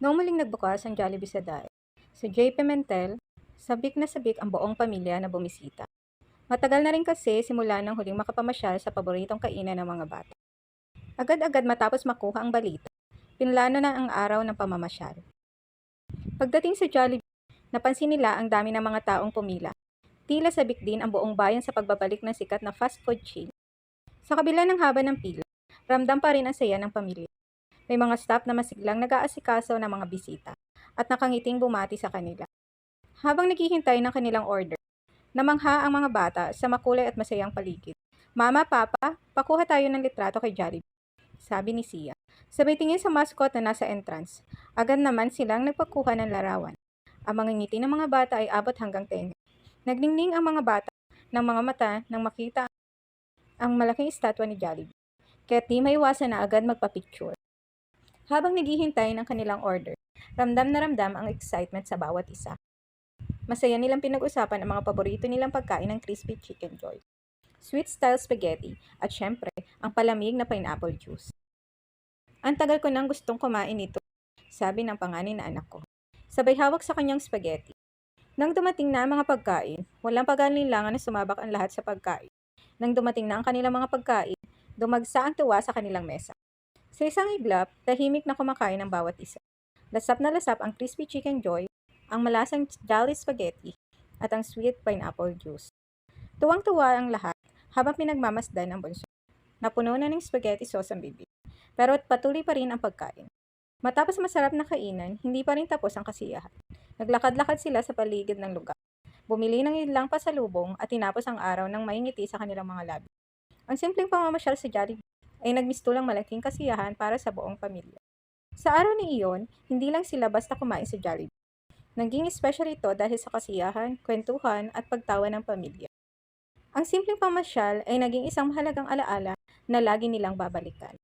Noong muling nagbukas ang Jollibee sa Daet, si J. Pimentel, sabik na sabik ang buong pamilya na bumisita. Matagal na rin kasi simula nang huling makapamasyal sa paboritong kainan ng mga bata. Agad-agad matapos makuha ang balita, pinlano na ang araw ng pamamasyal. Pagdating sa Jollibee, napansin nila ang dami ng mga taong pumila. Tila sabik din ang buong bayan sa pagbabalik ng sikat na fast food chain. Sa kabila ng haba ng pila, ramdam pa rin ang saya ng pamilya. May mga staff na masiglang nag-aasikaso ng mga bisita at nakangiting bumati sa kanila. Habang naghihintay ng kanilang order, namangha ang mga bata sa makulay at masayang paligid. Mama, Papa, pakuha tayo ng litrato kay Jollibee, sabi ni Sia. Sabay tingin sa mascot na nasa entrance. Agad naman silang nagpakuha ng larawan. Ang mga ngiti ng mga bata ay abot hanggang tenga. Nagningning ang mga bata ng mga mata nang makita ang malaking estatwa ni Jollibee. Kaya di maiwasan na agad magpa-picture. Habang naghihintay ng kanilang order, ramdam na ramdam ang excitement sa bawat isa. Masaya nilang pinag-usapan ang mga paborito nilang pagkain ng crispy chicken joy, sweet style spaghetti, at syempre, ang palamig na pineapple juice. Ang tagal ko nang gustong kumain nito, sabi ng panganay na anak ko. Sabay hawak sa kanyang spaghetti. Nang dumating na ang mga pagkain, walang pag-alinlangan na sumabak ang lahat sa pagkain. Nang dumating na ang kanilang mga pagkain, dumagsa ang tuwa sa kanilang mesa. Sa isang iglap, tahimik na kumakain ang bawat isa. Lasap na lasap ang crispy chicken joy, ang malasang jolly spaghetti, at ang sweet pineapple juice. Tuwang-tuwa ang lahat habang pinagmamasdan ang bunso. Napuno na ng spaghetti sauce ang bibig. Pero patuloy pa rin ang pagkain. Matapos masarap na kainan, hindi pa rin tapos ang kasiyahan. Naglakad-lakad sila sa paligid ng lugar. Bumili ng ilang pasalubong at tinapos ang araw ng may ngiti sa kanilang mga labi. Ang simpleng pamamasyal sa Jollibee ay nagmistulang malaking kasiyahan para sa buong pamilya. Sa araw ni iyon, hindi lang sila basta kumain sa Jollibee. Naging special ito dahil sa kasiyahan, kwentuhan at pagtawa ng pamilya. Ang simpleng pamasyal ay naging isang mahalagang alaala na lagi nilang babalikan.